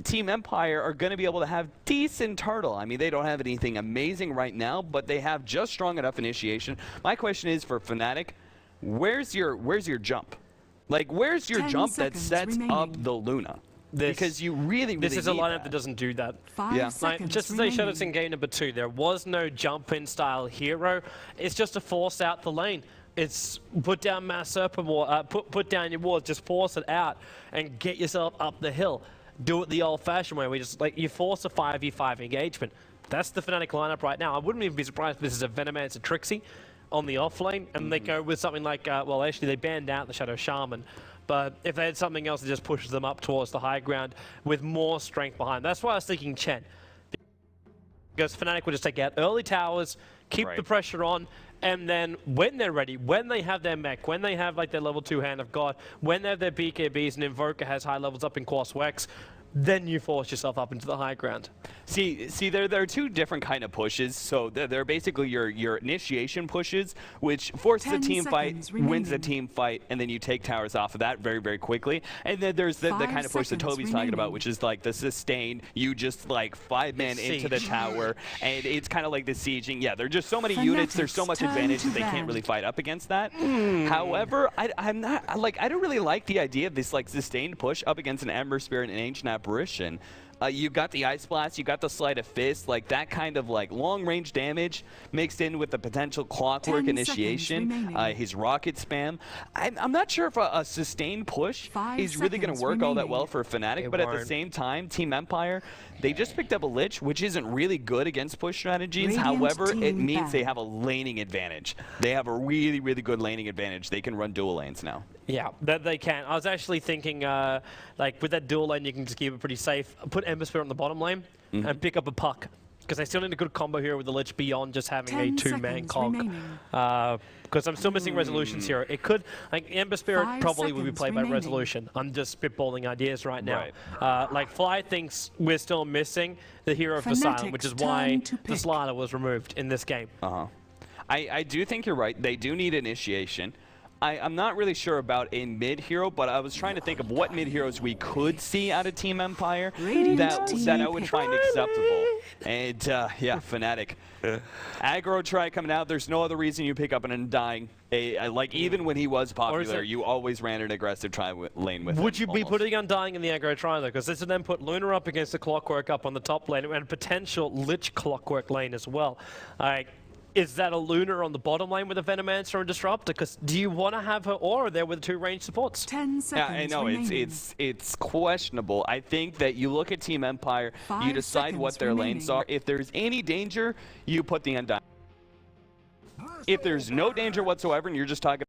Team Empire are going to be able to have decent turtle. I mean, they don't have anything amazing right now, but they have just strong enough initiation. My question is for Fnatic, where's your jump? Like, where's your jump that sets up the Luna? Because you really this is a lineup that doesn't do that. Like, just as they showed us in game number 2, there was no jump-in style hero. It's just to force out the lane. It's put down mass serpent ward, put down your ward, just force it out and get yourself up the hill. Do it the old-fashioned way. We just like you force a 5v5 engagement. That's the Fnatic lineup right now. I wouldn't even be surprised if this is a Venomancer Trixie on the off lane, and they go with something like well, actually they banned out the Shadow Shaman. But if they had something else that just pushes them up towards the high ground with more strength behind. That's why I was thinking Chen. Because Fnatic would just take out early towers, keep the pressure on, and then when they're ready, when they have their mech, when they have like their level 2 Hand of God, when they have their BKBs and Invoker has high levels up in Quas Wex, then you force yourself up into the high ground. See, there are two different kind of pushes. So they're basically your initiation pushes, which forces a team fight, wins a team fight, and then you take towers off of that very, very quickly. And then there's the kind of push that Toby's talking about, which is like the sustain. You just like 5-man into the tower, and it's kind of like the sieging. Yeah, there are just so many units. There's so much advantage that they can't really fight up against that. However, I'm not like I don't really like the idea of this like sustained push up against an Ember Spirit and Ancient Apparition. You got the Ice Blast, you got the Sleight of Fist, like that kind of like long-range damage mixed in with the potential Clockwork initiation, his rocket spam. I'm not sure if a sustained push is really going to work all that well for Fnatic, but at the same time, Team Empire, they just picked up a Lich, which isn't really good against push strategies. However, it means they have a laning advantage. They have a really, really good laning advantage. They can run dual lanes now. Yeah, that they can. I was actually thinking, like, with that dual lane, you can just keep it pretty safe. Put Ember Spirit on the bottom lane and pick up a puck. Because they still need a good combo here with the Lich beyond just having a 2-man cog. Because I'm still missing resolutions here. It could, like, Ember Spirit probably would be played by resolution. I'm just spitballing ideas right now. Like, Fly thinks we're still missing the hero of the silent, which is why the slider was removed in this game. I do think you're right. They do need initiation. I'm not really sure about a mid-hero, but I was trying to think of what mid-heroes we could see out of Team Empire that I would find acceptable. And yeah, Fnatic. Aggro try coming out. There's no other reason you pick up an Undying. Like, even when he was popular, you always ran an aggressive try lane with him. Would you be putting Undying in the aggro try, though? Because this would then put Luna up against the Clockwork up on the top lane, and potential Lich Clockwork lane as well. Is that a Luna on the bottom lane with a Venomancer and Disruptor? Because do you want to have her aura there with 2 ranged supports? 10 seconds I know it's questionable. I think that you look at Team Empire, you decide what their lanes are. If there's any danger, you put the Undying. If there's no danger whatsoever, and you're just talking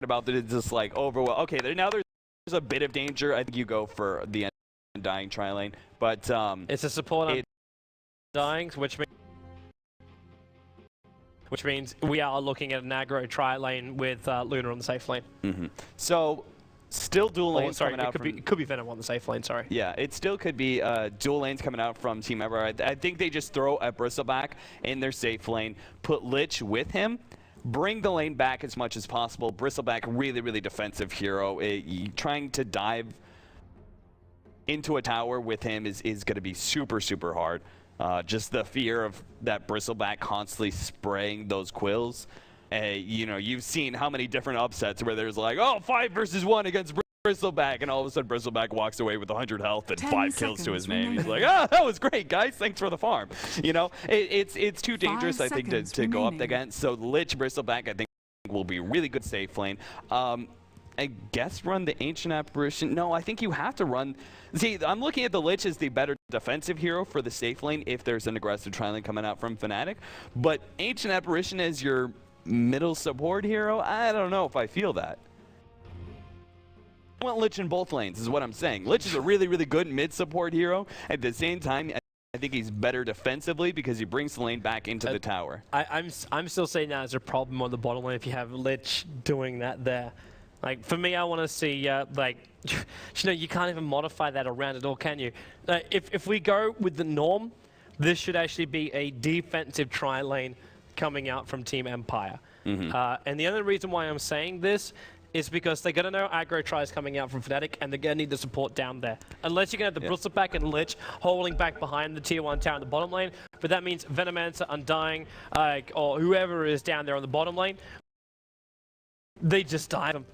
about that, it's just like overwhelm. Okay, now there's a bit of danger. I think you go for the Undying tri lane, but it's a support Undying, which means we are looking at an aggro tri lane with Luna on the safe lane. So, still dual lanes coming out from... It could be Venom on the safe lane, sorry. Yeah, it still could be dual lanes coming out from Team Empire. I think they just throw a Bristleback in their safe lane, put Lich with him, bring the lane back as much as possible. Bristleback, really, really defensive hero. Trying to dive into a tower with him is going to be super, super hard. Just the fear of that Bristleback constantly spraying those quills. You know, you've seen how many different upsets where there's like, oh, 5 versus 1 against Bristleback, and all of a sudden Bristleback walks away with 100 health and 5 kills to his name. He's like, oh, that was great, guys. Thanks for the farm. You know, it's too dangerous, I think, to go up against. So Lich Bristleback, I think, will be really good safe lane. I guess run the Ancient Apparition. No, I think you have to run... See, I'm looking at the Lich as the better defensive hero for the safe lane if there's an aggressive tri-lane coming out from Fnatic. But Ancient Apparition as your middle support hero, I don't know if I feel that. I want Lich in both lanes is what I'm saying. Lich is a really, really good mid-support hero. At the same time, I think he's better defensively because he brings the lane back into the tower. I'm still saying that as a problem on the bottom lane if you have Lich doing that there. Like, for me, I want to see, like, you know, you can't even modify that around it all, can you? If we go with the norm, this should actually be a defensive tri-lane coming out from Team Empire. And the only reason why I'm saying this is because they're going to know aggro tries coming out from Fnatic, and they're going to need the support down there. Unless you're going to have the Bristleback and Lich holding back behind the tier 1 tower in the bottom lane, but that means Venomancer, Undying, or whoever is down there on the bottom lane, they just dive them.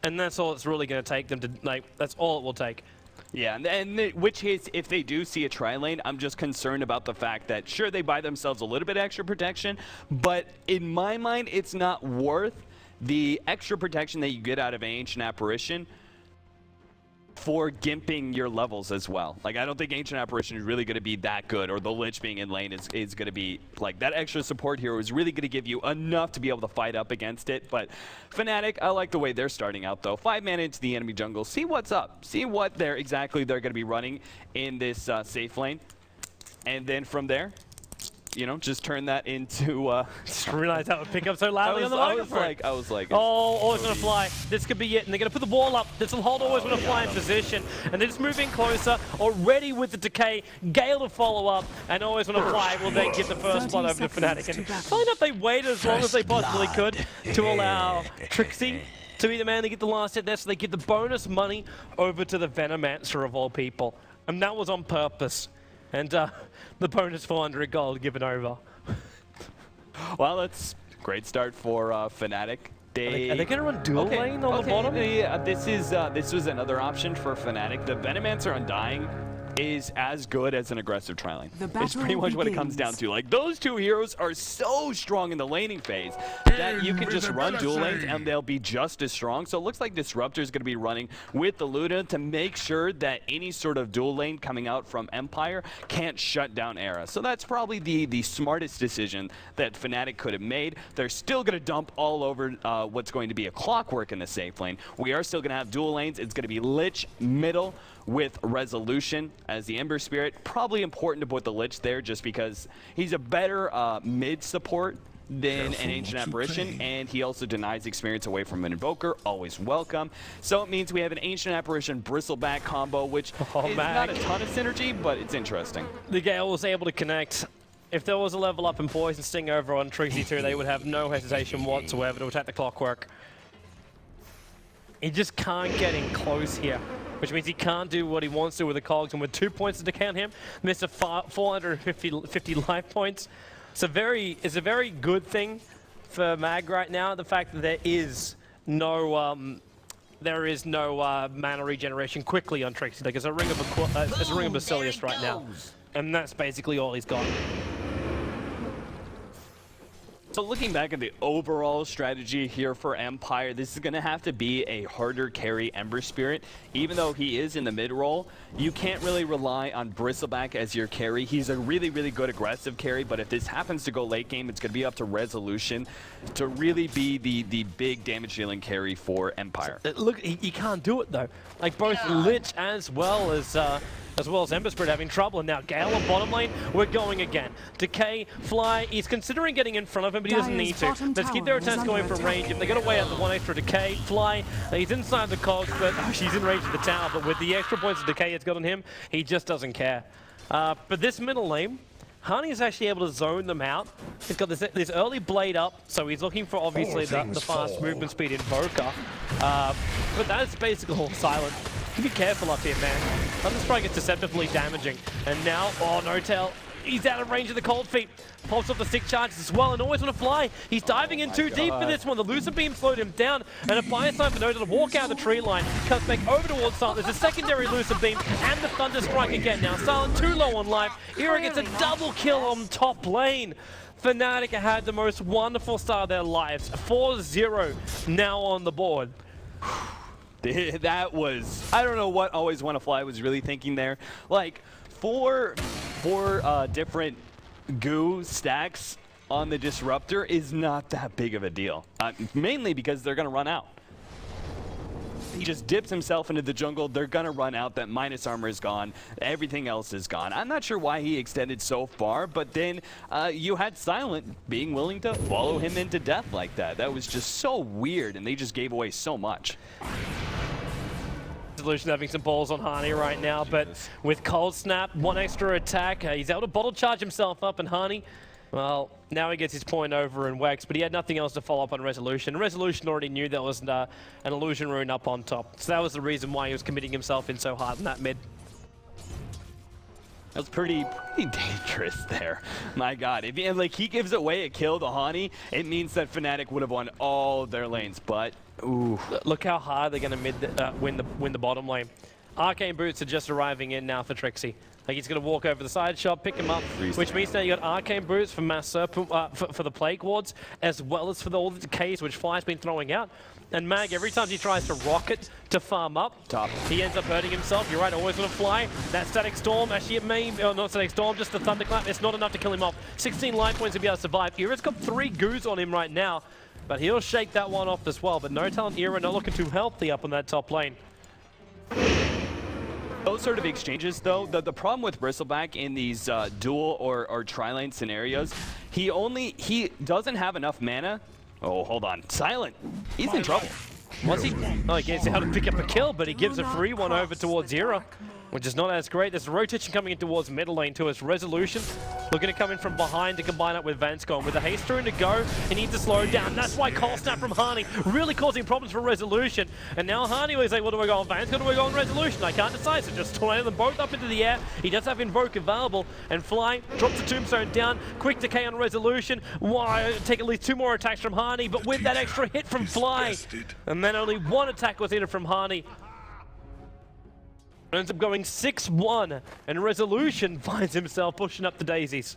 And that's all it's really going to take them to, that's all it will take. Yeah, and which case, if they do see a tri-lane, I'm just concerned about the fact that, sure, they buy themselves a little bit extra protection, but in my mind, it's not worth the extra protection that you get out of Ancient Apparition for gimping your levels as well. Like, I don't think Ancient Apparition is really going to be that good, or the Lich being in lane is going to be, like, that extra support hero is really going to give you enough to be able to fight up against it. But Fnatic, I like the way they're starting out, though. 5 mana into the enemy jungle. See what's up. See what they're going to be running in this safe lane. And then from there, you know, just turn that into... Just realized that would pick up so loudly on the microphone. I was like... Oh, Always Wanna Fly. This could be it. And they're going to put the wall up. This will hold Always Wanna Fly in position. And they're just moving closer, already with the decay. Gale to follow up. And Always Wanna Fly will then get the first spot over to Fnatic. And funny enough, they waited as long as they possibly could to allow Trixie to be the man to get the last hit there. So they get the bonus money over to the Venomancer of all people. And that was on purpose. And the bonus 400 gold given over. Well, that's a great start for Fnatic. Are they going to run dual lane on the bottom? Yeah, this was another option for Fnatic. The Venomancer Undying is as good as an aggressive tri-lane. It's pretty much what it comes down to. Like, those two heroes are so strong in the laning phase that you can just run dual lanes and they'll be just as strong. So it looks like Disruptor is going to be running with the Luna to make sure that any sort of dual lane coming out from Empire can't shut down Era. So that's probably the smartest decision that Fnatic could have made. They're still going to dump all over what's going to be a Clockwork in the safe lane. We are still going to have dual lanes. It's going to be Lich middle with Resolution as the Ember Spirit. Probably important to put the Lich there just because he's a better mid support than an Ancient Apparition, and he also denies experience away from an Invoker, always welcome. So it means we have an Ancient Apparition Bristleback combo, which is not a ton of synergy, but it's interesting. The Gale was able to connect. If there was a level up in Poison Sting over on Trixie 2, they would have no hesitation whatsoever to attack the Clockwork. He just can't get in close here, which means he can't do what he wants to with the cogs, and with 2 points to decay on him, Mr. 450 life points. It's a very good thing for Mag right now, the fact that there is no mana regeneration quickly on Trixie. Like, it's a Ring of Basilius right now, and that's basically all he's got. So looking back at the overall strategy here for Empire, this is going to have to be a harder carry Ember Spirit. Even though he is in the mid role, you can't really rely on Bristleback as your carry. He's a really, really good aggressive carry, but if this happens to go late game, it's going to be up to Resolution to really be the big damage dealing carry for Empire. Look, he can't do it though. Like, both Lich as well as Ember Spirit having trouble, and now Gale on bottom lane, we're going again. Decay, Fly, he's considering getting in front of him, but he doesn't need to. Let's keep their attacks going from range. If they got away at the 1 extra Decay, Fly, he's inside the cogs, but she's in range of the tower, but with the extra points of Decay it's got on him, he just doesn't care. But this middle lane, Hani is actually able to zone them out. He's got this early blade up, so he's looking for obviously the fast movement speed Invoker. But that's basically all silent. Be careful up here, man. Thunderstrike gets deceptively damaging. And now, oh, no tail. He's out of range of the Cold Feet. Pops off the stick charges as well, and Always Wanna Fly. He's diving in too deep for this one. The Lucid Beam slowed him down, and a fire sign for Dota to walk out of the tree line. Cuts back over towards Silent. There's a secondary Lucid Beam, and the Thunderstrike again. Now Silent too low on life. Era gets a double kill on top lane. Fnatic had the most wonderful start of their lives. 4-0 now on the board. That was, I don't know what Always Wanna Fly was really thinking there. Like, four different goo stacks on the Disruptor is not that big of a deal. Mainly because they're going to run out. He just dips himself into the jungle, they're going to run out, that minus armor is gone, everything else is gone. I'm not sure why he extended so far, but then you had Silent being willing to follow him into death like that. That was just so weird, and they just gave away so much. Resolution having some balls on Hani right now, but with Cold Snap, 1 extra attack, he's able to bottle charge himself up, and Hani Well, now he gets his point over in Wex, but he had nothing else to follow up on Resolution. Resolution already knew there was an illusion rune up on top, so that was the reason why he was committing himself in so hard in that mid. That was pretty dangerous there. My God, if he gives away a kill to Hani, it means that Fnatic would have won all their lanes. But ooh, look how hard they're going to win the bottom lane. Arcane Boots are just arriving in now for Trixie. Like he's going to walk over the side shop, pick him up, which means now you got Arcane Boots for Mass Serpent, for the Plague Wards, as well as for all the decays which Fly's been throwing out. And Mag, every time he tries to rocket to farm up, he ends up hurting himself. You're right, always going to fly. That Static Storm, actually it may, not Static Storm, just the Thunderclap, it's not enough to kill him off. 16 life points to be able to survive. Era's got 3 goos on him right now, but he'll shake that one off as well. But no talent Era, not looking too healthy up on that top lane. Those sort of exchanges, though, the problem with Bristleback in these dual or tri-lane scenarios, he doesn't have enough mana. Oh, hold on. Silent. He's in trouble. What's he? Oh, he gets how to pick up a kill, but he gives a free one over towards Era, which is not as great. There's a rotation coming in towards middle lane to his Resolution. Looking to come in from behind to combine up with Vanscon. With a haste rune to go, he needs to slow down. That's why Cold Snap from Hani really causing problems for Resolution. And now Hani was like, well, do we go on Vanscon or do we go on Resolution? I can't decide, so just tornado them both up into the air. He does have Invoke available, and Fly drops the Tombstone down. Quick decay on Resolution. Why take at least 2 more attacks from Hani, but with that extra hit from Fly. And then only 1 attack was in from Hani. Ends up going 6-1, and Resolution finds himself pushing up the daisies.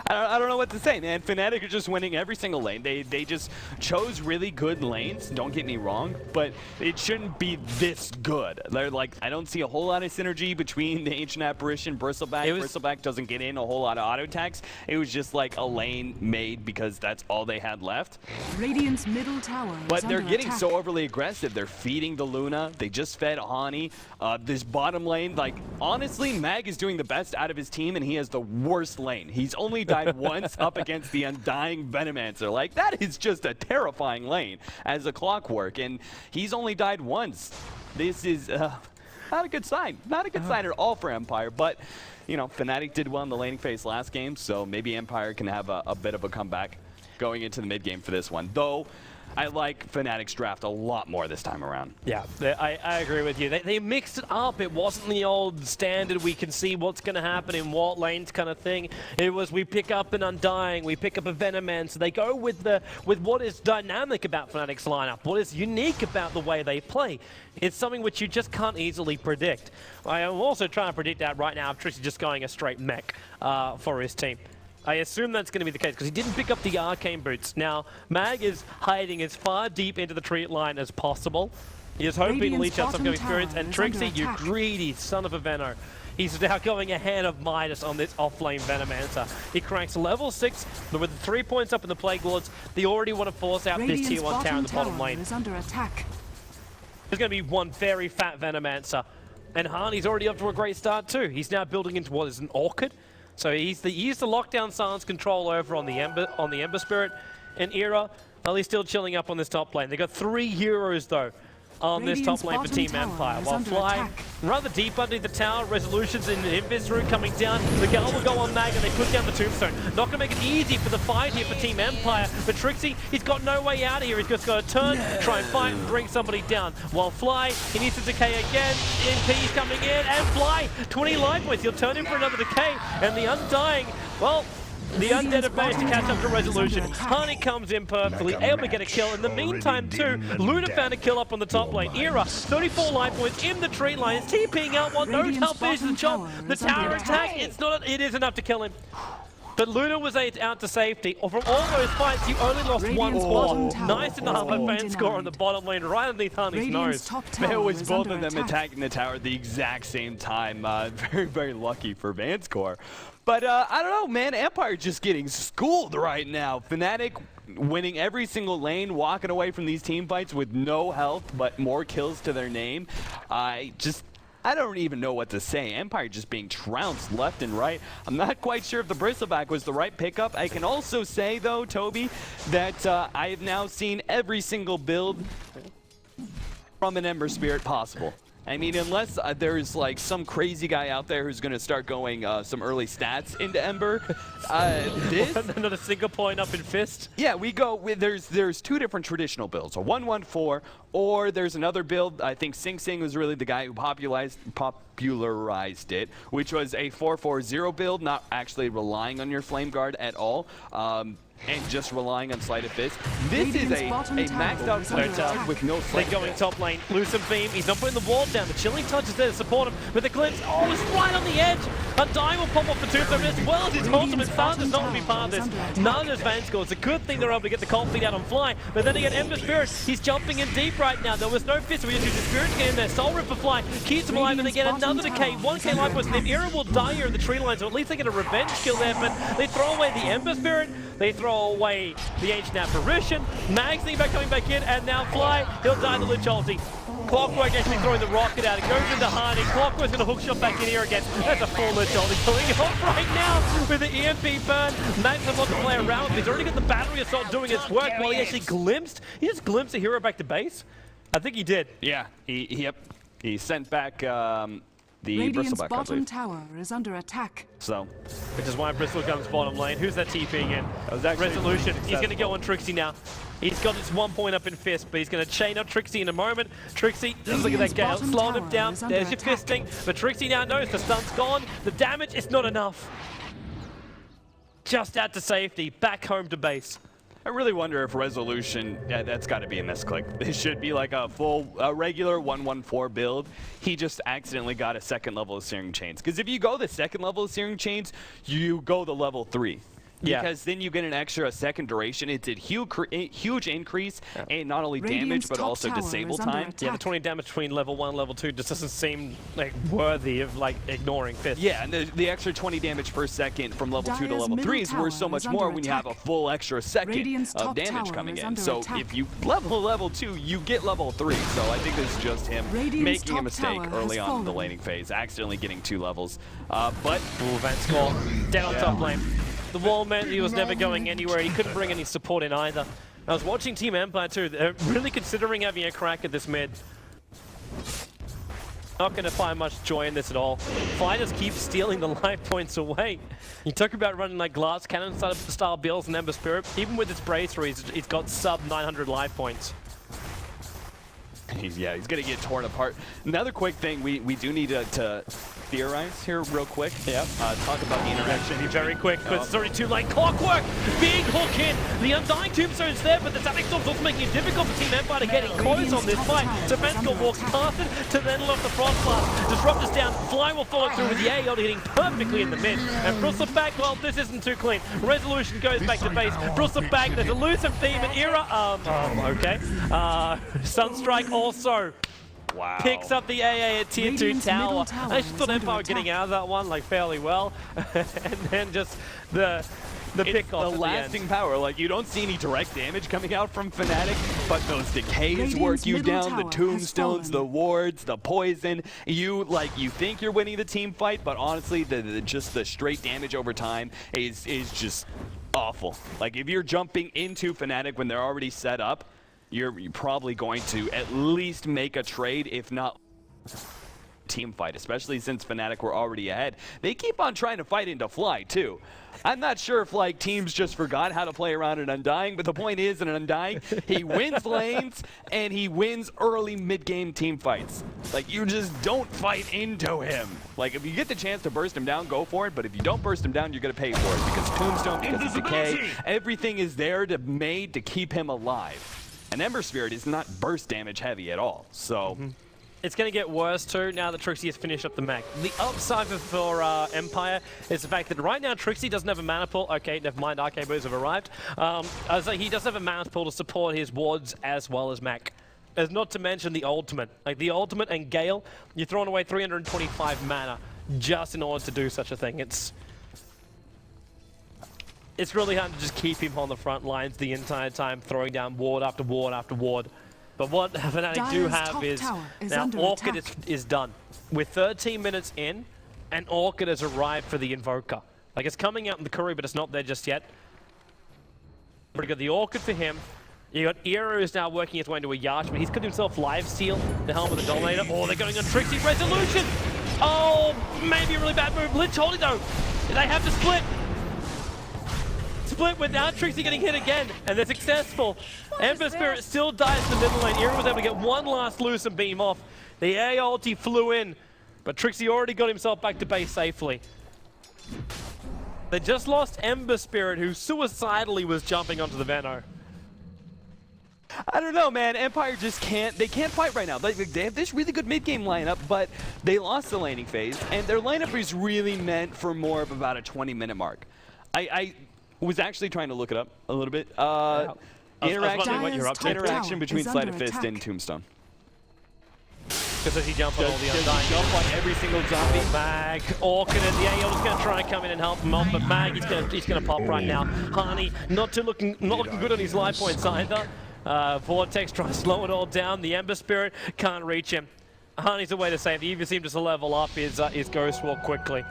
I don't know what to say, man. Fnatic are just winning every single lane. They just chose really good lanes, don't get me wrong, but it shouldn't be this good. They're like, I don't see a whole lot of synergy between the Ancient Apparition, Bristleback. Bristleback doesn't get in a whole lot of auto attacks. It was just like a lane made because that's all they had left. Radiant's middle tower But they're getting so overly aggressive. They're feeding the Luna. They just fed Hani. This bottom lane, like, honestly, Mag is doing the best out of his team, and he has the worst lane. He's only died once up against the Undying Venomancer. Like, that is just a terrifying lane as a clockwork, and he's only died once. This is not a good sign. Not a good sign at all for Empire, but, you know, Fnatic did well in the laning phase last game, so maybe Empire can have a bit of a comeback going into the mid game for this one. Though, I like Fnatic's draft a lot more this time around. Yeah, I agree with you. They mixed it up. It wasn't the old standard, we can see what's going to happen in what lanes kind of thing. It was we pick up an Undying, we pick up a Venomancer. So they go with what is dynamic about Fnatic's lineup, what is unique about the way they play. It's something which you just can't easily predict. I am also trying to predict that right now. Trixie just going a straight mech for his team. I assume that's going to be the case because he didn't pick up the Arcane Boots. Now, Mag is hiding as far deep into the tree line as possible. He is hoping to leech out some good experience. And Trixie, you greedy son of a Veno. He's now going ahead of Midas on this off-lane Venomancer. He cranks level 6, but with 3 points up in the Plague Lords, they already want to force out this tier 1 tower in the bottom lane. Is under attack. There's going to be one very fat Venomancer. And Hani's already up to a great start too. He's now building into what is an Orchid. So he's the lockdown silence control over on the Ember Spirit and Era. Well, he's still chilling up on this top lane. They got 3 heroes though on this top lane for Team Empire. While Fly rather deep under the tower, Resolutions in Invis route coming down. The Gal will go on Mag and they put down the Tombstone. Not going to make it easy for the fight here for Team Empire. But Trixie, he's got no way out of here. He's just got to turn, try and fight and bring somebody down. While Fly, he needs to decay again. NP's coming in and Fly, 20 life points. He'll turn in for another decay. And the Undying, well, the Undead have managed to catch up to Resolution. Hani comes in perfectly, able to get a kill. In the meantime, too, Luna found a kill up on the top lane. Era, 34 life points in the tree line. He's TPing out one, no help finishes the job. The tower attack, it is enough to kill him. But Luna was out to safety. From all those fights, you only lost 1 squad. Nice enough fan score on the bottom lane, right underneath Hani's nose. It was both of them attacking the tower at the exact same time. Very, very lucky for Vanscore. But I don't know, man. Empire just getting schooled right now. Fnatic winning every single lane, walking away from these team fights with no health, but more kills to their name. I don't even know what to say. Empire just being trounced left and right. I'm not quite sure if the Bristleback was the right pickup. I can also say, though, Toby, that I have now seen every single build from an Ember Spirit possible. I mean, unless there's like some crazy guy out there who's going to start going some early stats into Ember, this another single point up in Fist. Yeah, we go with there's two different traditional builds, a 1-1-4, or there's another build. I think Sing Sing was really the guy who popularized it, which was a 4-4-0 build, not actually relying on your Flame Guard at all. And just relying on Sleight of Fist. This is a maxed out Sleight of with no Sleight of Fist. They're going top lane. Lucent Beam. He's not putting the wall down. The Chilling Touch is there to support him. But the glimpse, oh, it's right on the edge. Undying will pop off the tombstone as well as his ultimate. Stun does not want to be part of this. None of his Van Score. It's a good thing they're able to get the cold feet out on Fly. But then again, Ember Spirit, he's jumping in deep right now. There was no Fist, so we just use the Spirit to get in there. Soul Rip for Fly keeps him alive, and they get another decay. 1k life points. If Era will die here in the tree line, so at least they get a revenge kill there. But they throw away the Ember Spirit. They throw away the Ancient Apparition. Mag's thinking about coming back in, and now Fly, he'll die in the Lich ulti. Clockwork actually throwing the rocket out. It goes into Hardy. Clockwork's going to hook shot back in here again. That's a full Lich ulti going off right now with the EMP burn. Mag's a lot to play around with. He's already got the battery assault doing its work while he actually glimpsed. He just glimpsed a hero back to base. I think he did. Yeah, he sent back the Bristleback, bottom tower is under attack. So, which is why Bristol comes bottom lane. Who's that TPing in? Resolution. He's going to go on Trixie now. He's got his 1 point up in Fist, but he's going to chain up Trixie in a moment. Trixie, just look at that Gale, slowing him down. There's your fisting, but Trixie now knows the stun's gone. The damage is not enough. Just out to safety, back home to base. I really wonder if Resolution, that's got to be a misclick. This should be like a regular 1-1-4 build. He just accidentally got a second level of Searing Chains. Because if you go the second level of Searing Chains, you go the level 3. Yeah. Because then you get an extra second duration. It's a huge increase in not only damage, but also disable time. Yeah, the 20 damage between level 1 and level 2 just doesn't seem like worthy of like ignoring Fist. Yeah, and the extra 20 damage per second from level 2 to level 3 is worth so much more when you have a full extra second of damage coming in. So if you level 2, you get level 3. So I think this is just him making a mistake early on in the laning phase, accidentally getting 2 levels. But Van Score down top lane. The wall meant he was never going anywhere. He couldn't bring any support in either. I was watching Team Empire too. They're really considering having a crack at this mid. Not going to find much joy in this at all. Fighters keep stealing the life points away. You talk about running like glass cannon style builds and Ember Spirit. Even with its bracery, it's got sub 900 life points. He's going to get torn apart. Another quick thing, we do need to theorize here real quick. Yeah. Talk about the interaction. Very quick, but it's already too late. Clockwork! Big hook in. The Undying Tombstone's there, but the Static Storm's also making it difficult for Team Empire to get in close on this fight. So Vanskor walks past it to then lock the Frost Blast. Disrupt is down. Fly will follow through with the AOD hitting perfectly in the mid. And Bristol back, well, this isn't too clean. Resolution goes back to base. Bristol back, there's a Lucent Beam and Era. Okay. Sunstrike also. Wow. Picks up the AA at tier 2 tower. I just thought Empire were getting out of that one like fairly well. And then just the pick off. The lasting power. Like, you don't see any direct damage coming out from Fnatic, but those decays work you down, the tombstones, the wards, the poison. You think you're winning the team fight, but honestly, just the straight damage over time is just awful. Like, if you're jumping into Fnatic when they're already set up, you're probably going to at least make a trade, if not team fight, especially since Fnatic were already ahead. They keep on trying to fight into Fly, too. I'm not sure if, like, teams just forgot how to play around an Undying, but the point is, in an Undying, he wins lanes, and he wins early mid-game team fights. Like, you just don't fight into him. Like, if you get the chance to burst him down, go for it, but if you don't burst him down, you're going to pay for it, because Tombstone, because of Decay, everything is there made to keep him alive. And Ember Spirit is not burst damage heavy at all, so... It's going to get worse too now that Trixie has finished up the mech. The upside for Empire is the fact that right now Trixie doesn't have a mana pool. Okay, never mind, Arcane Bows have arrived. He doesn't have a mana pool to support his wards as well as mech. As not to mention the ultimate. Like the ultimate and Gale, you're throwing away 325 mana just in order to do such a thing. It's really hard to just keep him on the front lines the entire time, throwing down ward after ward after ward. But what Fnatic do have is now Orchid is done. With 13 minutes in, and Orchid has arrived for the Invoker. Like, it's coming out in the Curry, but it's not there just yet. But we got the Orchid for him. You got Eero who's now working his way into a Yacht, but he's got himself live steal the helm of the Dominator. Oh, they're going on Trixie Resolution. Oh, maybe a really bad move. Lich holding though. They have to split. Split without Trixie getting hit again, and they're successful. Ember Spirit still dies in the middle lane. Eero was able to get one last loose and beam off. The A ulti flew in, but Trixie already got himself back to base safely. They just lost Ember Spirit, who suicidally was jumping onto the Veno. I don't know, man. Empire just can't fight right now. They have this really good mid-game lineup, but they lost the laning phase, and their lineup is really meant for more of about a 20-minute mark. I was actually trying to look it up a little bit. Interaction between Sleight of Fist and Tombstone. Because as he jumps on all the Undying, jump on every single zombie. Mag, Orkin and the AL is going to try and come in and help him out, but Mag, he's going to pop right now. Hani, not looking good on his life points either. Vortex tries to slow it all down. The Ember Spirit can't reach him. Hani's a way to save. He even seems to level up his Ghost Walk quickly.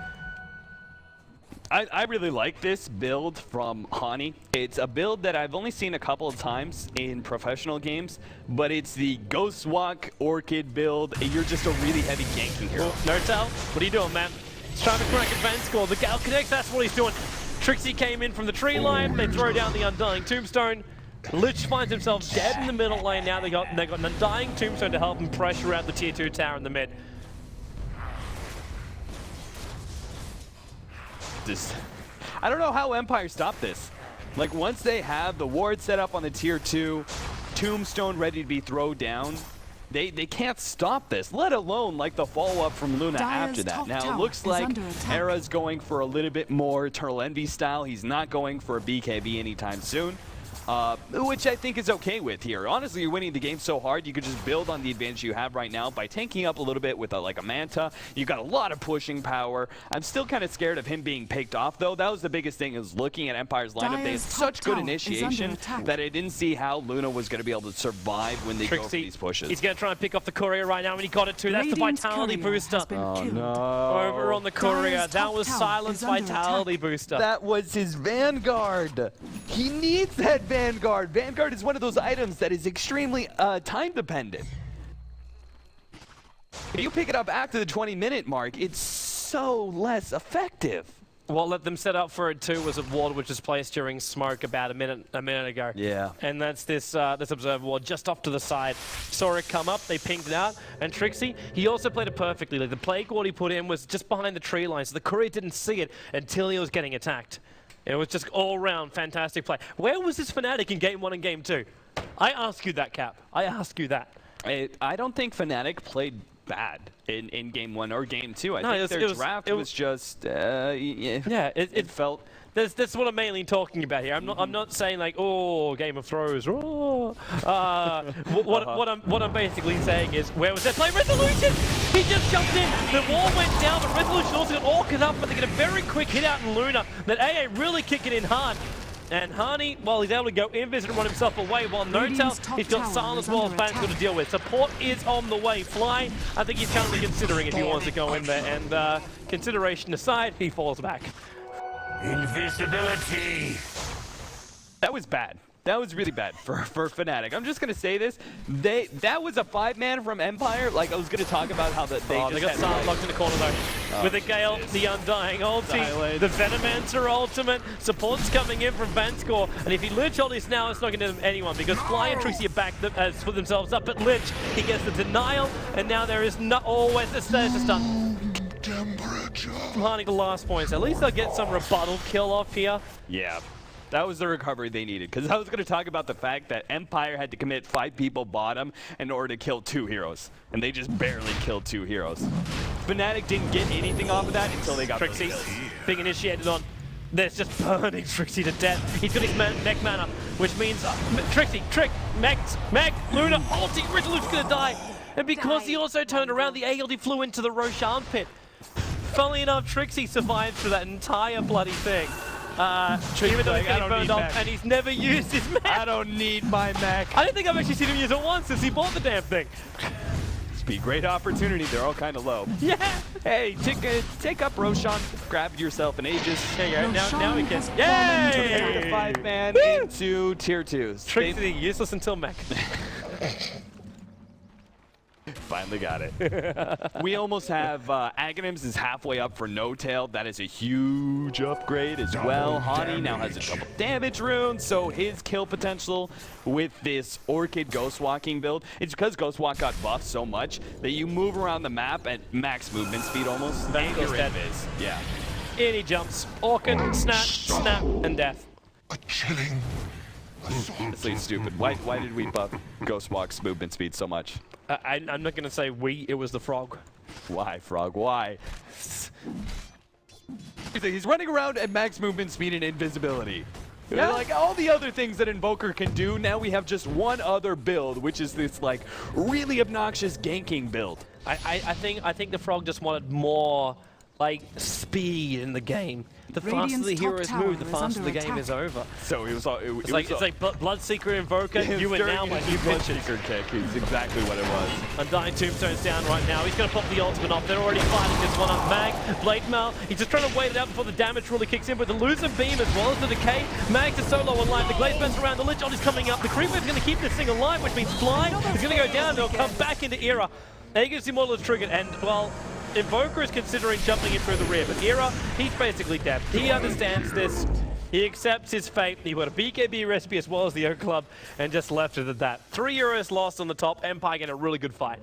I really like this build from Hani. It's a build that I've only seen a couple of times in professional games, but it's the Ghost Walk Orchid build. You're just a really heavy ganking hero. Nortel, what are you doing, man? He's trying to crack advance score. The Gal connects, that's what he's doing. Trixie came in from the tree line. They throw down the Undying Tombstone. Lich finds himself dead in the middle lane. Now they got an Undying Tombstone to help him pressure out the tier 2 tower in the mid. I don't know how Empire stopped this. Like, once they have the ward set up on the tier 2, Tombstone ready to be thrown down, they can't stop this, let alone like the follow-up from Luna after that. Now, it looks like Era's going for a little bit more Eternal Envy style. He's not going for a BKB anytime soon. Which I think is okay with here. Honestly, you're winning the game so hard, you could just build on the advantage you have right now by tanking up a little bit with like a Manta. You've got a lot of pushing power. I'm still kind of scared of him being picked off, though. That was the biggest thing, is looking at Empire's lineup. They had such good initiation that I didn't see how Luna was going to be able to survive when they go for these pushes. He's going to try and pick off the Courier right now, and he got it too. That's the Vitality booster. Oh, no. Over on the Courier. That was Silence Vitality booster. That was his Vanguard. He needs that Vanguard. Vanguard is one of those items that is extremely time dependent. If you pick it up after the 20-minute mark, it's so less effective. What let them set up for it too was a ward which was placed during smoke about a minute ago. Yeah. And that's this observer ward just off to the side. Saw it come up, they pinged it out, and Trixie, he also played it perfectly. Like, the plague ward he put in was just behind the tree line, so the Courier didn't see it until he was getting attacked. It was just all-round fantastic play. Where was this Fnatic in Game 1 and Game 2? I ask you that, Cap. I ask you that. I don't think Fnatic played bad in Game 1 or Game 2. I think their draft was just... yeah, it felt... That's what I'm mainly talking about here. I'm not saying like, oh, Game of Thrones. Oh. What I'm basically saying is, where was that play? Resolution! He just jumped in. The wall went down, but Resolution also got orced up, but they get a very quick hit out in Luna. That AA really kicking in hard. And Hani, well, he's able to go invis and run himself away, while Notel, he's got Silence as well as Ban's got to deal with. Support is on the way. Fly, I think he's currently considering if he wants to go in there. And consideration aside, he falls back. Invisibility. That was bad. That was really bad for Fnatic. I'm just gonna say this. That was a 5-man from Empire. Like, I was gonna talk about how they got Silent locked in the corner though. With the Gale, the Undying ulti, the Venomancer ultimate, support's coming in from Vanscore, and if he Lich all this now, it's not gonna do anyone because Fly and Trixie are back split themselves up, but Lich, he gets the denial, and now there is not always the stun. From Hani the last points. At least they'll get some rebuttal kill off here. Yeah. That was the recovery they needed, because I was going to talk about the fact that Empire had to commit 5 people bottom in order to kill 2 heroes, and they just barely killed 2 heroes. Fnatic didn't get anything off of that until they got Trixie being initiated on. There's just burning Trixie to death. He's got his mech mana, which means Trixie, Meg, Luna, ulti, Resolution's going to die. And because he also turned around, the ALD flew into the Roshan pit. Funnily enough, Trixie survived through that entire bloody thing. Even though he's getting burned off, and he's never used his mech. I don't need my mech. I don't think I've actually seen him use it once since he bought the damn thing. HP. Great opportunity. They're all kind of low. Yeah. Hey, take up Roshan. Grab yourself an Aegis. There you go. Now we can. Yay! Yay! 5-man into tier 2s. Trixie, useless until mech. Finally got it. We almost have Aghanims is halfway up for no tail. That is a huge upgrade as well. Hani now has a double damage rune, so his kill potential with this Orchid Ghostwalking build, it's because Ghostwalk got buffed so much that you move around the map at max movement speed almost. That's and dead. Yeah. In he jumps. Orchid, snap, and death. A chilling Honestly, it's stupid. Why did we buff Ghostwalk's movement speed so much? I'm not going to say we, it was the frog. Why, Frog? Why? He's running around at max movement speed and invisibility. Yeah. Like all the other things that Invoker can do, now we have just one other build, which is this like really obnoxious ganking build. I think the frog just wanted more like speed in the game. The faster the heroes move, the faster the game is over. So it was all. It's like Bloodseeker Invoker, you and now my new pitches. Bloodseeker kick is exactly what it was. Undying Tombstone's down right now. He's going to pop the ultimate off. They're already fighting this one up. Mag, Blade Mail, he's just trying to wait it out before the damage really kicks in. But the Loser Beam as well as the Decay. Mag's is so low on life. The Glaze Bends around. The Lich On is coming up. The Creep Wave's going to keep this thing alive, which means Fly is going to go down. They'll come back into Era. Aegis Immortal is triggered, and well, Invoker is considering jumping in through the rear, but Era, he's basically dead. He understands this. He accepts his fate. He got a BKB recipe as well as the O Club, and just left it at that. 3 euros lost on the top. Empire getting a really good fight.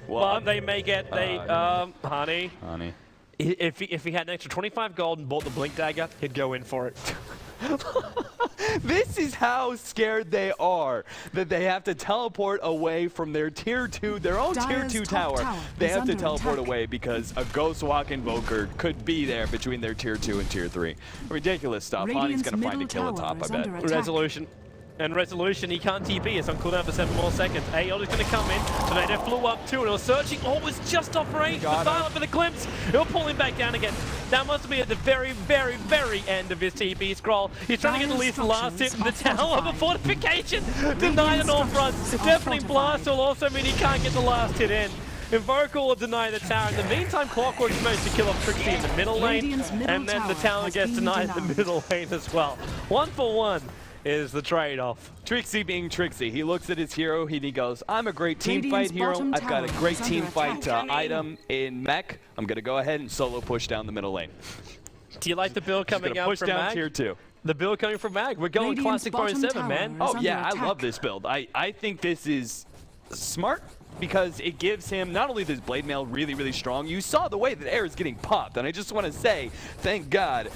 Well, but they may get, Hani. If he had an extra 25 gold and bought the Blink Dagger, he'd go in for it. This is how scared they are that they have to teleport away from their tier 2, their own tier 2 tower. They have to teleport away because a Ghostwalk Invoker could be there between their tier 2 and tier 3. Ridiculous stuff. Hani's going to find a kill at top, I bet. Resolution. And Resolution, he can't TP. It's on cooldown for 7 more seconds. Aeon is going to come in. Tornado flew up too, and it was searching. Oh, it was just off range. The silent for the glimpse. It'll pull him back down again. That must be at the very, very, very end of his TP scroll. He's trying to get at least the last hit in the tower of a fortification. Denied on all fronts. Deafening blast will also mean he can't get the last hit in. Invoker will deny the tower. In the meantime, Clockwork's managed to kill off Trixie in the middle lane, and then the tower gets denied in the middle lane as well. 1 for 1. Is the trade-off. Trixie being Trixie, he looks at his hero and he goes, I'm a great team fight hero, I've got a great team fight item in mech, I'm going to go ahead and solo push down the middle lane. Do you like the build coming out push from down Mag? tier 2. The build coming from Mag. We're going classic Bone 7, man. Oh yeah, I love this build. I think this is smart because it gives him not only this Blade Mail really, really strong, you saw the way that air is getting popped, and I just want to say, thank God,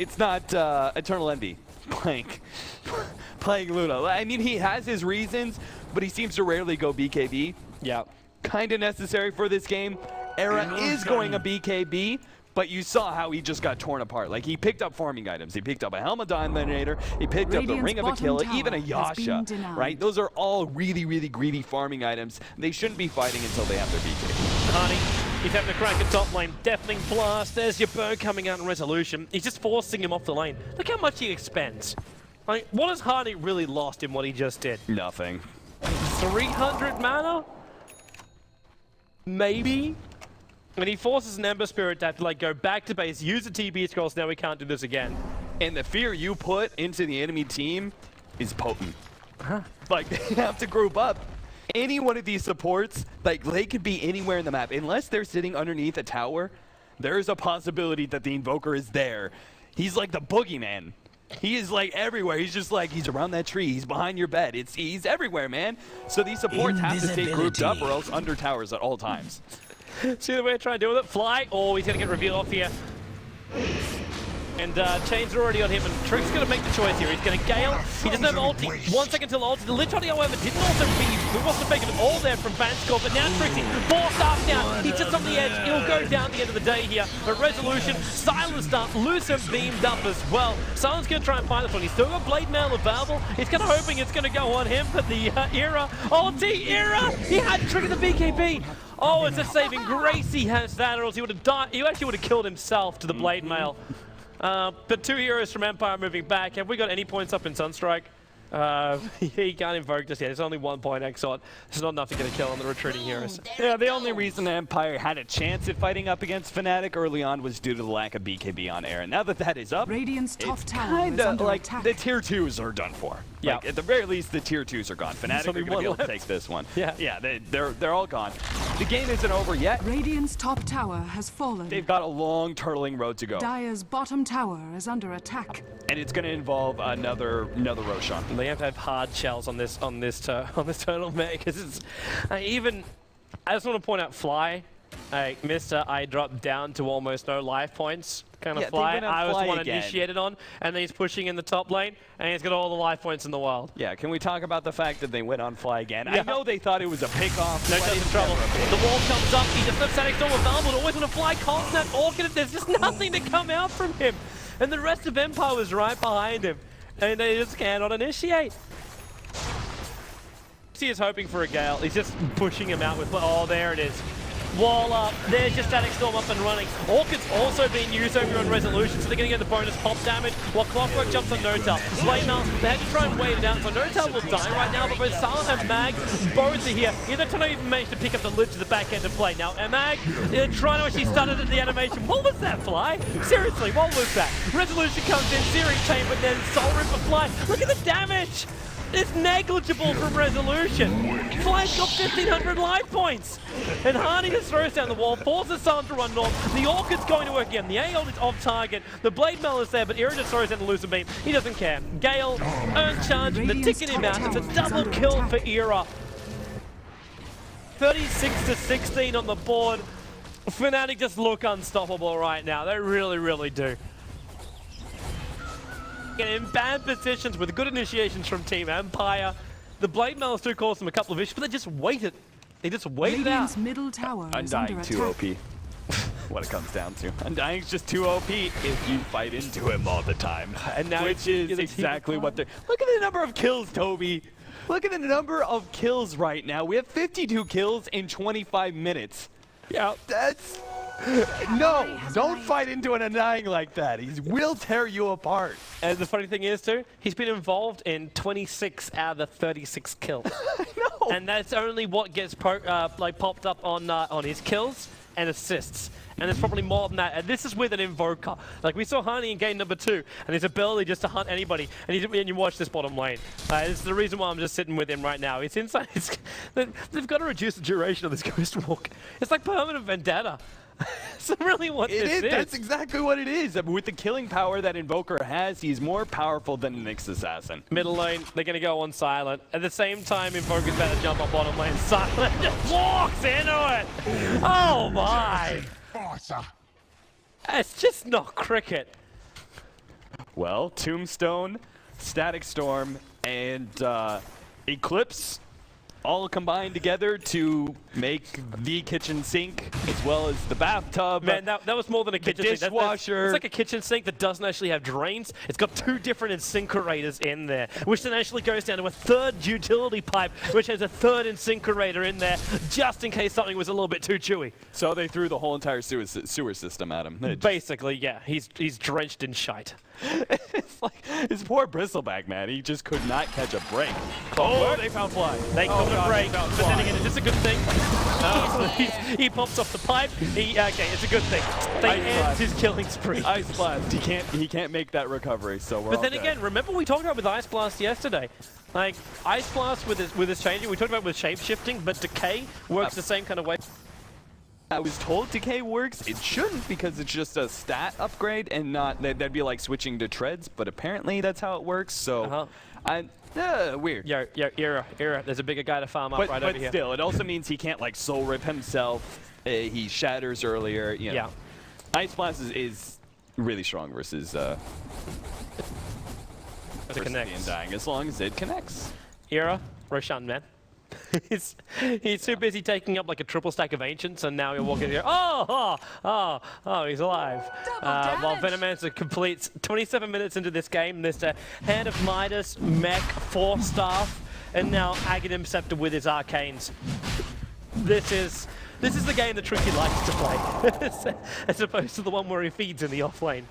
it's not Eternal Envy playing Luna. I mean, he has his reasons, but he seems to rarely go BKB. Yeah. Kind of necessary for this game. Era is going a BKB, but you saw how he just got torn apart. Like, he picked up farming items. He picked up a Helmet Dominator. He picked up the Ring of Achilles, even a Yasha, right? Those are all really, really greedy farming items. They shouldn't be fighting until they have their BKB. Hani, he's having to crack a top lane. Deafening blast. There's your bird coming out in Resolution. He's just forcing him off the lane. Look how much he expends. Like, what has Hani really lost in what he just did? Nothing. 300 mana? Maybe? And he forces an Ember Spirit to have to like go back to base, use the TB scrolls, now we can't do this again. And the fear you put into the enemy team is potent. Like, they have to group up. Any one of these supports, like, they could be anywhere in the map. Unless they're sitting underneath a tower, there's a possibility that the Invoker is there. He's like the boogeyman. He is like everywhere. He's just like, he's around that tree. He's behind your bed. He's everywhere, man. So these supports have to stay grouped up or else under towers at all times. See the way to try and deal with it? Fly. Oh, he's going to get revealed off here. And chains are already on him, and Trick's going to make the choice here. He's going to Gale. He doesn't have ulti. 1 second till ulti. The Lich On, however, didn't also beat. There wasn't making it all there from Vanscore, but now Trixie, 4 stars down. He's just on the edge. He'll go down at the end of the day here. But Resolution, silenced up, Lucent beamed up as well. Silent's going to try and find this one. He's still got Blade Mail available. He's kind of hoping it's going to go on him, but the Era, ulti, Era! He had to trigger the BKB. Oh, it's a saving grace he has that, or else he would have died. He actually would have killed himself to the Blade Mail. But 2 heroes from Empire moving back. Have we got any points up in Sunstrike? He can't invoke just yet. It's only 1 point Exort. It's not enough to get a kill on the retreating heroes. Yeah, the only reason Empire had a chance at fighting up against Fnatic early on was due to the lack of BKB on air. And now that that is up, Radiant's top it's tower is kind of under like attack. the tier 2s are done for. Yeah. Like, at the very least, the tier 2s are gone. Fnatic are going to be able to take this one. Yeah. They're all gone. The game isn't over yet. Radiant's top tower has fallen. They've got a long turtling road to go. Dire's bottom tower is under attack. And it's going to involve another Roshan. They have to have hard shells on this turtle mech because it's I just want to point out Fly, Mr. I dropped down to almost no life points. Kind of Fly. I was the one initiated on, and then he's pushing in the top lane, and he's got all the life points in the world. Yeah, can we talk about the fact that they went on Fly again? Yeah. I know they thought it was a pick-off. No touch of trouble. The wall comes up. He just left Fnatic still available. Always want to Fly constant Orchid. There's just nothing to come out from him, and the rest of Empire was right behind him, and they just cannot initiate. He is hoping for a Gale. He's just pushing him out with, oh, there it is. Wall up. There's just Static Storm up and running. Orchid's also being used over on Resolution, so they're going to get the bonus pop damage while Clockwork jumps on No-Tail. Blade now, they had to try and wait it out, so No-Tail will die right now, but both Silent and Mag both are here. Either Tono even managed to pick up the lid to the back end of play. Now, Mag, trying to actually started at the animation. What was that, Fly? Seriously, what was that? Resolution comes in, Searing Chain, but then Soul Rip for Fly. Look at the damage! It's negligible from Resolution. Fly's got 1,500 life points. And Hardy just throws down the wall, forces Sun to run north. The Orchid's going to work again. The AOL is off target. The Blade Mail is there, but Ira just throws down the Lucid Beam. He doesn't care. Gale, earn charge, the ticket him out. It's a double kill for Ira. 36-16 on the board. Fnatic just look unstoppable right now. They really, really do. In bad positions with good initiations from Team Empire. The Blade Mailers do cause them a couple of issues, but they just waited. They just waited Radiant's out. middle tower is under Undying attack. too OP. What it comes down to. Undying's just too OP if you fight into him all the time. And now which is exactly what they're... Look at the number of kills, Toby. Look at the number of kills right now. We have 52 kills in 25 minutes. Yeah. That's... No, don't fight into an Undying like that. He will tear you apart. And the funny thing is, too, he's been involved in 26 out of the 36 kills. I know. And that's only what gets popped up on his kills and assists. And there's probably more than that. And this is with an Invoker. Like, we saw Hani in game number 2, and his ability just to hunt anybody. And you watch this bottom lane. It's the reason why I'm just sitting with him right now. It's insane. They've got to reduce the duration of this Ghost Walk. It's like permanent vendetta. That's really what this is. That's exactly what it is. I mean, with the killing power that Invoker has, he's more powerful than the Nyx Assassin. Middle lane, they're going to go on Silent. At the same time, Invoker's about to jump on bottom lane. Silent just walks into it. Oh my. It's just not cricket. Well, Tombstone, Static Storm, and Eclipse all combined together to make the kitchen sink as well as the bathtub. Man, that was more than a kitchen sink. Dishwasher. It's like a kitchen sink that doesn't actually have drains. It's got 2 different incinerators in there, which then actually goes down to a 3rd utility pipe, which has a 3rd incinerator in there, just in case something was a little bit too chewy. So they threw the whole entire sewer system at him. Basically, yeah. He's drenched in shite. It's like his poor Bristleback, man. He just could not catch a break. Oh, they found Fly. They couldn't break. But then again, is this a good thing? He pops off the pipe. Okay, it's a good thing. They end his killing spree. Ice Blast. He can't make that recovery. So we're. But then again, remember we talked about with Ice Blast yesterday. Like Ice Blast with his changing, we talked about with shape shifting, but Decay works the same kind of way. I was told T.K.O works. It shouldn't because it's just a stat upgrade and not that'd be like switching to treads. But apparently that's how it works. So, weird. Yeah, Ira. There's a bigger guy to farm up right over here. But still, it also means he can't like soul rip himself. He shatters earlier. You know. Yeah. Ice Blast is really strong versus it connects. The Undying, as long as it connects. Ira, Roshan, man. he's too busy taking up like a triple stack of Ancients, and now you're walking here. Oh, he's alive. While Venomancer completes 27 minutes into this game, there's a Hand of Midas, Mech, 4 Staff, and now Aghanim Scepter with his Arcanes. This is the game that Tricky likes to play, as opposed to the one where he feeds in the off lane.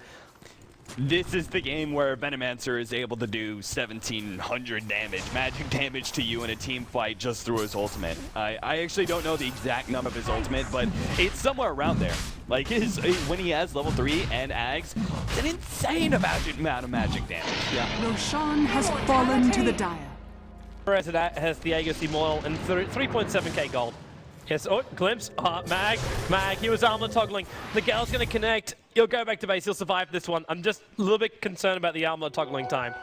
This is the game where Venomancer is able to do 1700 damage, magic damage to you in a team fight just through his ultimate. I actually don't know the exact number of his ultimate, but it's somewhere around there. Like when he has level 3 and Ags, it's an insane amount of magic damage. Yeah. Roshan has fallen to the Dire. Whereas it has the Aegis Immortal and 3.7k gold. Yes, oh, glimpse. Mag, he was armor toggling. The Gal's gonna connect. He'll go back to base, he'll survive this one. I'm just a little bit concerned about the armor toggling time.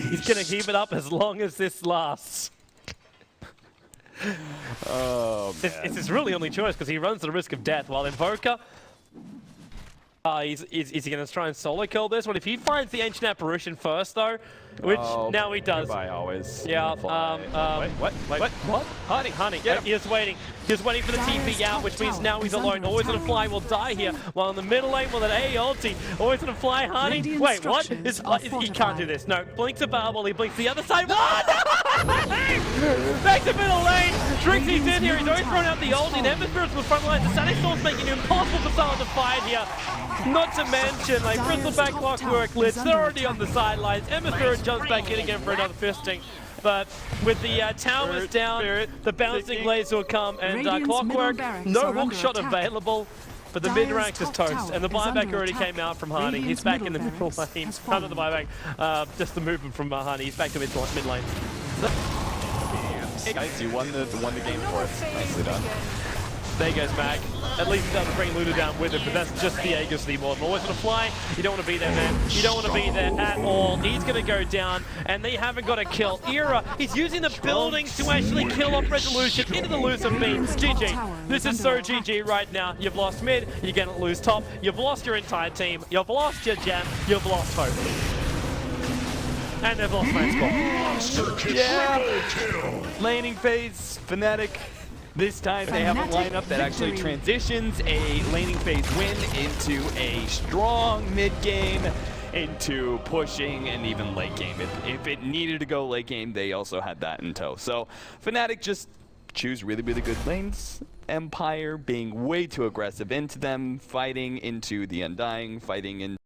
He's gonna keep it up as long as this lasts. Oh, man. It's his really only choice because he runs the risk of death, while Invoker, is he going to try and solo kill this one? If he finds the Ancient Apparition first, though, which now he does. Goodbye, always. Yeah. What? Honey. He was waiting. He was waiting for the TP out, which means now he's alone. Always gonna fly will die here. While in the middle lane with an A ulti, always gonna fly. Honey. Wait, what? He can't do this. No. Blinks a bubble. He blinks the other side. What? Back to middle lane. Trixie's in here. He's already thrown out the ulti. And Ember Spirit's in the front line. The Static Storm's making it impossible for someone to fight here. Not to mention, like, Bristleback, Clockwork, Lich, they're already on the sidelines. Ember Spirit jumps back in again for another fisting. But with the towers down, the bouncing blades will come, and Clockwork, no hook shot available. But the mid-ranks is toast, and the buyback already came out from Hani. He's back in the middle lane. Not the buyback, just the movement from Hani. He's back to mid lane. Hey guys, you won the game for us. Nicely done. There goes Mag. At least he doesn't bring Luna down with it, but that's just the Aegis Immortal. Always gonna fly. You don't want to be there, man. You don't want to be there at all. He's gonna go down, and they haven't got a kill. Era, he's using the buildings to actually kill off Resolution into the loser beam. GG. This is so GG right now. You've lost mid, you're gonna lose top. You've lost your entire team. You've lost your jam. You've lost hope. And they've lost main squad. Yeah. Laning phase, Fnatic. This time they have a lineup that actually transitions a laning phase win into a strong mid game, into pushing and even late game. If it needed to go late game, they also had that in tow. So Fnatic just choose really, really good lanes. Empire being way too aggressive into them, fighting into the Undying, fighting in